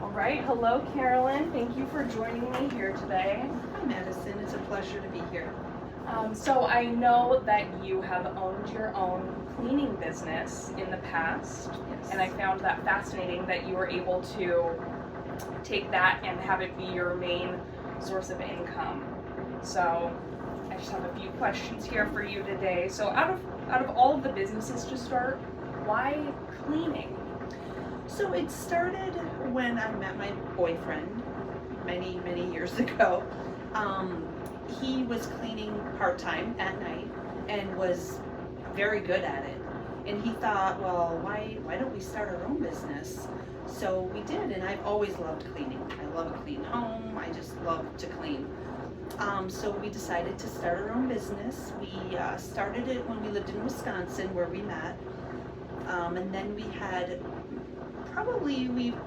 All right, hello Carolyn. Thank you for joining me here today. Hi Madison, it's a pleasure to be here. So I know that you have owned your own cleaning business in the past, Yes. and I found that fascinating that you were able to take that and have it be your main source of income. So I just have a few questions here for you today. So out of all of the businesses to start, why cleaning? So it started when I met my boyfriend many, many years ago. He was cleaning part-time at night and was very good at it. And he thought, well, why don't we start our own business? So we did, and I've always loved cleaning. I love a clean home. I just love to clean. So we decided to start our own business. We started it when we lived in Wisconsin, where we met. And then we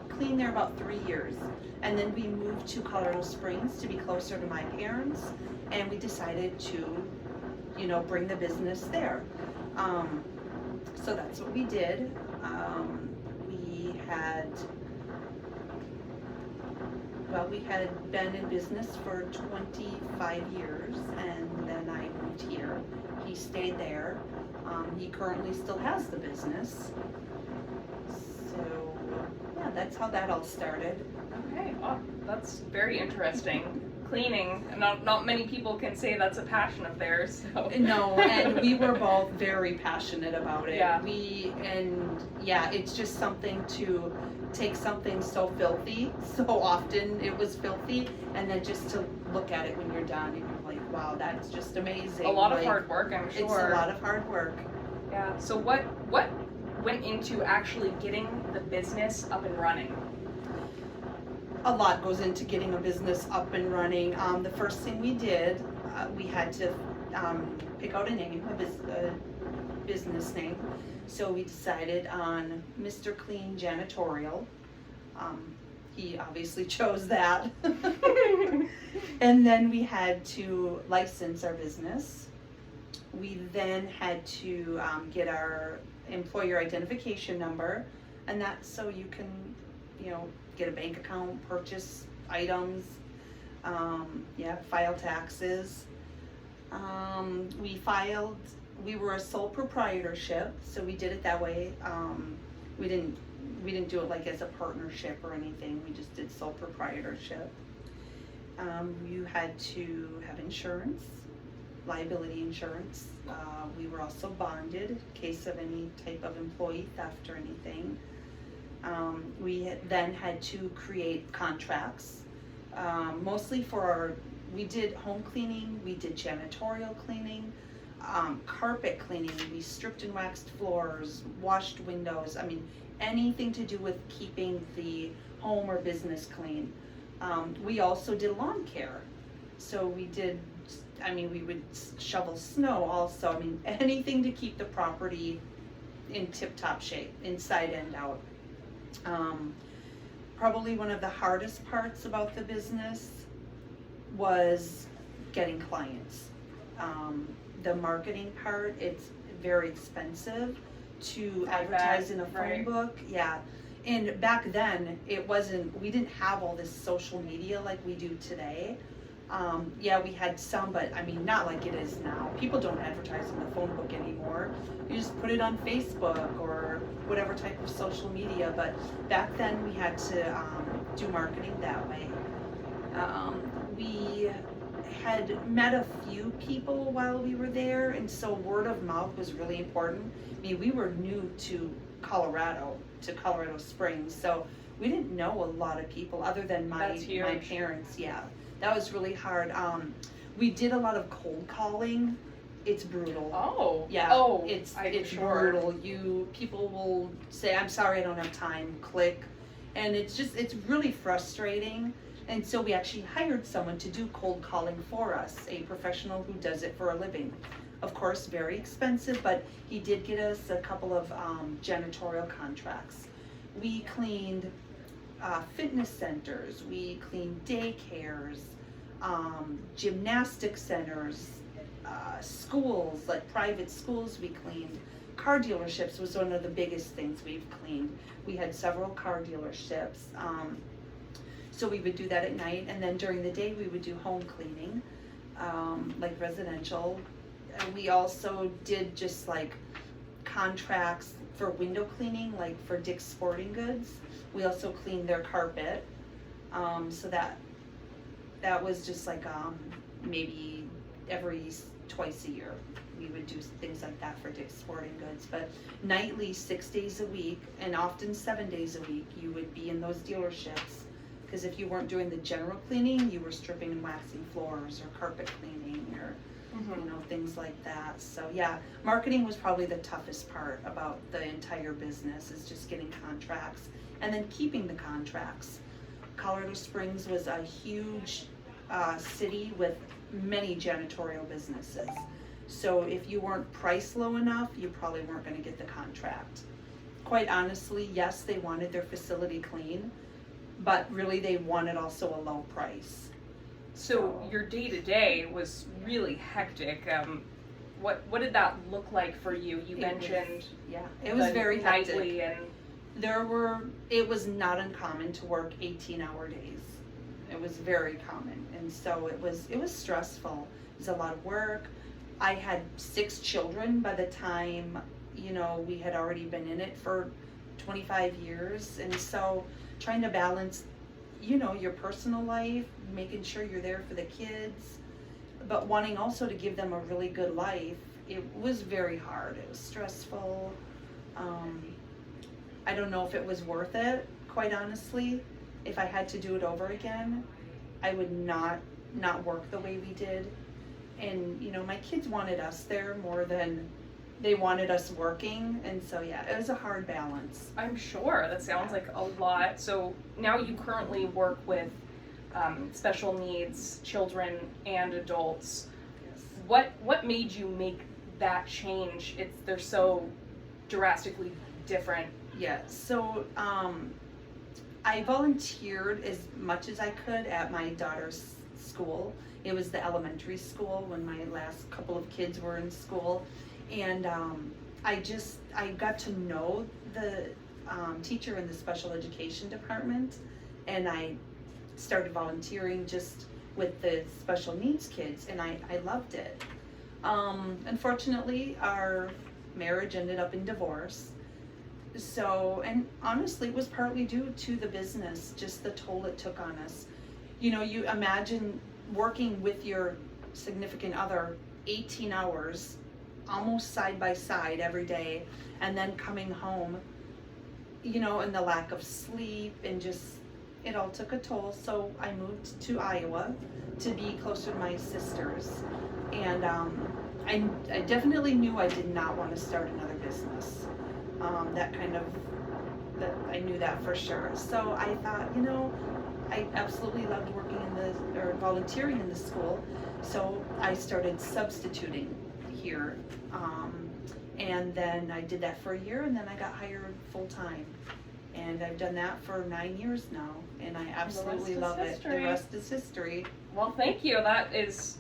cleaned there about 3 years. And then we moved to Colorado Springs to be closer to my parents. And we decided to, bring the business there. So that's what we did. We had been in business for 25 years, and then I moved here. He stayed there. He currently still has the business. So, yeah, that's how that all started. Okay, oh, that's very interesting. Cleaning, not many people can say that's a passion of theirs. So. No, and we were both very passionate about it. Yeah. It's just something to take something so filthy, so often it was filthy, and then just to look at it when you're done and you're like, wow, that's just amazing. A lot of hard work, I'm sure. It's a lot of hard work. Yeah, so what went into actually getting the business up and running? A lot goes into getting a business up and running. The first thing we did, we had to pick out a business name. So we decided on Mr. Clean Janitorial. He obviously chose that. And then we had to license our business. We then had to get our employer identification number, and that's so you can, get a bank account, purchase items, file taxes. We were a sole proprietorship, so we did it that way. We didn't do it like as a partnership or anything. We just did sole proprietorship. You had to have insurance, liability insurance. We were also bonded in case of any type of employee theft or anything. We then had to create contracts, mostly we did home cleaning, we did janitorial cleaning, carpet cleaning, we stripped and waxed floors, washed windows, anything to do with keeping the home or business clean. We also did lawn care. So we would shovel snow also, anything to keep the property in tip-top shape, inside and out. Probably one of the hardest parts about the business was getting clients. The marketing part, it's very expensive to advertise in a phone book. Yeah. And back then we didn't have all this social media like we do today. We had some, but not like it is now. People don't advertise in the phone book anymore. You just put it on Facebook or whatever type of social media, but back then we had to do marketing that way. We had met a few people while we were there, and so word of mouth was really important. We were new to Colorado Springs, so we didn't know a lot of people other than my parents. Yeah, that was really hard. We did a lot of cold calling. It's brutal. Oh. Yeah. Oh, it's sure. brutal. People will say, "I'm sorry, I don't have time." Click, and it's really frustrating. And so we actually hired someone to do cold calling for us, a professional who does it for a living. Of course, very expensive, but he did get us a couple of janitorial contracts. We cleaned fitness centers, we cleaned daycares, gymnastic centers, schools, like private schools we cleaned. Car dealerships was one of the biggest things we've cleaned. We had several car dealerships. So we would do that at night, and then during the day we would do home cleaning, like residential. And we also did just like contracts for window cleaning, like for Dick's Sporting Goods. We also cleaned their carpet. So that was just like maybe twice a year. We would do things like that for Dick's Sporting Goods. But nightly, 6 days a week, and often 7 days a week, you would be in those dealerships. Because if you weren't doing the general cleaning, you were stripping and waxing floors or carpet cleaning or things like that. So yeah, marketing was probably the toughest part about the entire business, is just getting contracts and then keeping the contracts. Colorado Springs was a huge city with many janitorial businesses. So if you weren't priced low enough, you probably weren't going to get the contract. Quite honestly, yes, they wanted their facility clean, but really they wanted also a low price. So your day-to-day was really hectic. What did that look like for you? You mentioned it was very hectic. Nightly and it was not uncommon to work 18-hour days. It was very common, and so it was stressful. It was a lot of work. I had 6 children by the time we had already been in it for 25 years, and so trying to balance your personal life, making sure you're there for the kids, but wanting also to give them a really good life. It was very hard. It was stressful. I don't know if it was worth it, quite honestly. If I had to do it over again, I would not work the way we did. And my kids wanted us there more than they wanted us working, and so yeah, it was a hard balance. I'm sure that sounds like a lot. So now you currently work with special needs children and adults. Yes. What made you make that change? They're so drastically different. Yeah, so I volunteered as much as I could at my daughter's school. It was the elementary school when my last couple of kids were in school. And I got to know the teacher in the special education department, and I started volunteering just with the special needs kids, and I loved it. Unfortunately, our marriage ended up in divorce. So, and honestly, it was partly due to the business, just the toll it took on us. You imagine working with your significant other 18 hours, almost side by side every day, and then coming home, and the lack of sleep, and just, it all took a toll. So I moved to Iowa to be closer to my sisters, and I definitely knew I did not want to start another business. I knew that for sure. So I thought, I absolutely loved working volunteering in the school. So I started substituting here. And then I did that for a year, and then I got hired full time. And I've done that for 9 years now, and I absolutely love it. The rest is history. Well, thank you. That is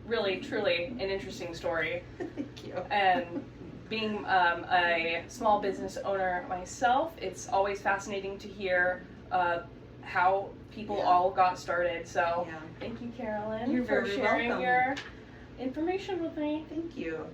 really, truly an interesting story. Thank you. And being a small business owner myself, it's always fascinating to hear how people all got started. So thank you, Carolyn, You're for very sharing welcome. your information with me. Thank you.